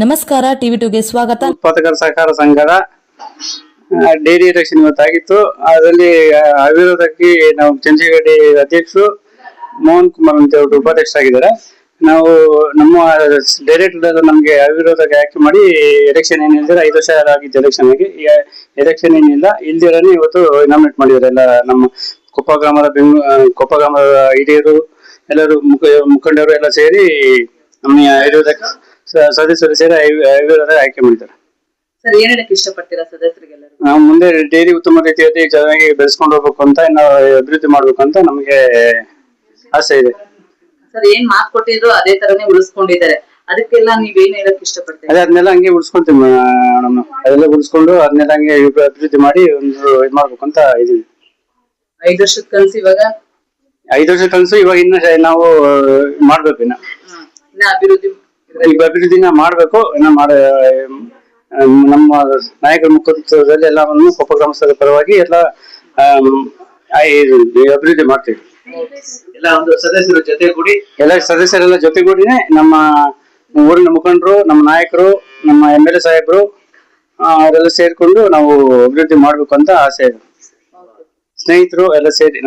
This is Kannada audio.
ನಮಸ್ಕಾರ ಟಿವಿ2ಗೆ ಸ್ವಾಗತ. ಉತ್ಪಾದಕರ ಸಹಕಾರ ಸಂಘದ ಡೈರಿ ಎಲೆಕ್ಷನ್ ಇವತ್ತಾಗಿತ್ತು. ಅದರಲ್ಲಿ ಅವಿರೋಧಕ್ಕೆ ನಾವು ಚಂಚಗಡ್ಡಿ ಅಧ್ಯಕ್ಷರು ಮೋಹನ್ ಕುಮಾರ್ ಅಂತ ಹೇಳಿ ಉಪಾಧ್ಯಕ್ಷರಾಗಿದ್ದಾರೆ. ನಾವು ನಮ್ಮ ಡೈರೆಕ್ಟರ್ ನಮಗೆ ಅವಿರೋಧಕ್ಕೆ ಆಯ್ಕೆ ಮಾಡಿ ಎಲೆಕ್ಷನ್ ಏನಿಲ್ಲ 5 ವರ್ಷ ಆಗಿತ್ತು ಎಲೆಕ್ಷನ್ ಆಗಿ. ಎಲೆಕ್ಷನ್ ಏನಿಲ್ಲ ಇಲ್ದಿರನೇ ಇವತ್ತು ನಾಮಿನೇಟ್ ಮಾಡಿದ್ದಾರೆ. ಎಲ್ಲ ನಮ್ಮ ಕೊಪ್ಪ ಗ್ರಾಮದ ಹಿರಿಯರು ಎಲ್ಲರೂ ಮುಖಂಡರು ಎಲ್ಲ ಸೇರಿ ನಮ್ಮ ಅವಿರೋಧಕ್ಕೆ ಸದಸ್ಯರು ಸೇರಿ ಅವಿರೋಧ ಆಯ್ಕೆ ಮಾಡಿದ್ದಾರೆ. ಸರ್, ಏನ್ ಹೇಳಕ್ ಇಷ್ಟಪಡ್ತೀರಾ ಸದಸ್ಯರಿಗೆಲ್ಲರೂ? ನಾವು ಮುಂದೆ ಡೈರಿ ಉತ್ತಮ ರೀತಿಯಲ್ಲಿ ಚೆನ್ನಾಗಿ ಬೆಳೆಸ್ಕೊಂಡು ಹೋಗ್ಬೇಕು ಅಂತ, ನಾವು ಅಭಿವೃದ್ಧಿ ಮಾಡ್ಬೇಕು ಅಂತ ನಮ್ಗೆ ಆಸೆ ಇದೆ. ಸರ್, ಏನ್ ಮಾತು ಕೊಟ್ಟಿದ್ರು ಅದೇ ತರನೇ ಉಳಿಸ್ಕೊಂಡಿದ್ದಾರೆ. ಅದಕ್ಕೆಲ್ಲ ನೀವೇನ್ ಹೇಳಕ್ ಇಷ್ಟಪಡ್ತೀರಾ? ಅದನ್ನೆಲ್ಲ ಹಂಗೆ ಉಳಿಸ್ಕೊಂತೀವಿ ಮೇಡಮ್. ಅದೆಲ್ಲ ಉಳಿಸ್ಕೊಂಡು ಅದನ್ನೆಲ್ಲ ಹಂಗೆ ಅಭಿವೃದ್ಧಿ ಮಾಡಿ ಒಂದು ಇದ್ ಮಾಡ್ಬೇಕು ಅಂತ ಇದೀವಿ. 5 ವರ್ಷದ ಕನಸು ಇವಾಗ 5 ವರ್ಷ ಕನಸು ಇವಾಗ ಇನ್ನ ನಾವು ಮಾಡ್ಬೇಕು. ಇನ್ನ ಅಭಿವೃದ್ಧಿನ ಮಾಡ್ಬೇಕು. ನಮ್ಮ ನಾಯಕರ ಮುಖಂಡರಲ್ಲಿ ಎಲ್ಲವನ್ನು ಕೊಪ್ಪ ಗ್ರಾಮಸ್ಥರ ಪರವಾಗಿ ಎಲ್ಲ ಅಭಿವೃದ್ಧಿ ಮಾಡ್ತೀವಿ. ಎಲ್ಲ ಒಂದು ಸದಸ್ಯರ ಜೊತೆಗೂಡಿ ಎಲ್ಲ ಸದಸ್ಯರೆಲ್ಲ ಜೊತೆಗೂಡಿನೇ ನಮ್ಮ ಊರಿನ ಮುಖಂಡರು, ನಮ್ಮ ನಾಯಕರು, ನಮ್ಮ MLA ಸಾಹೇಬರು ಅವರೆಲ್ಲ ಸೇರ್ಕೊಂಡು ನಾವು ಅಭಿವೃದ್ಧಿ ಮಾಡ್ಬೇಕು ಅಂತ ಆಸೆ ಇದೆ. ಸ್ನೇಹಿತರು ಎಲ್ಲ ಸೇರಿ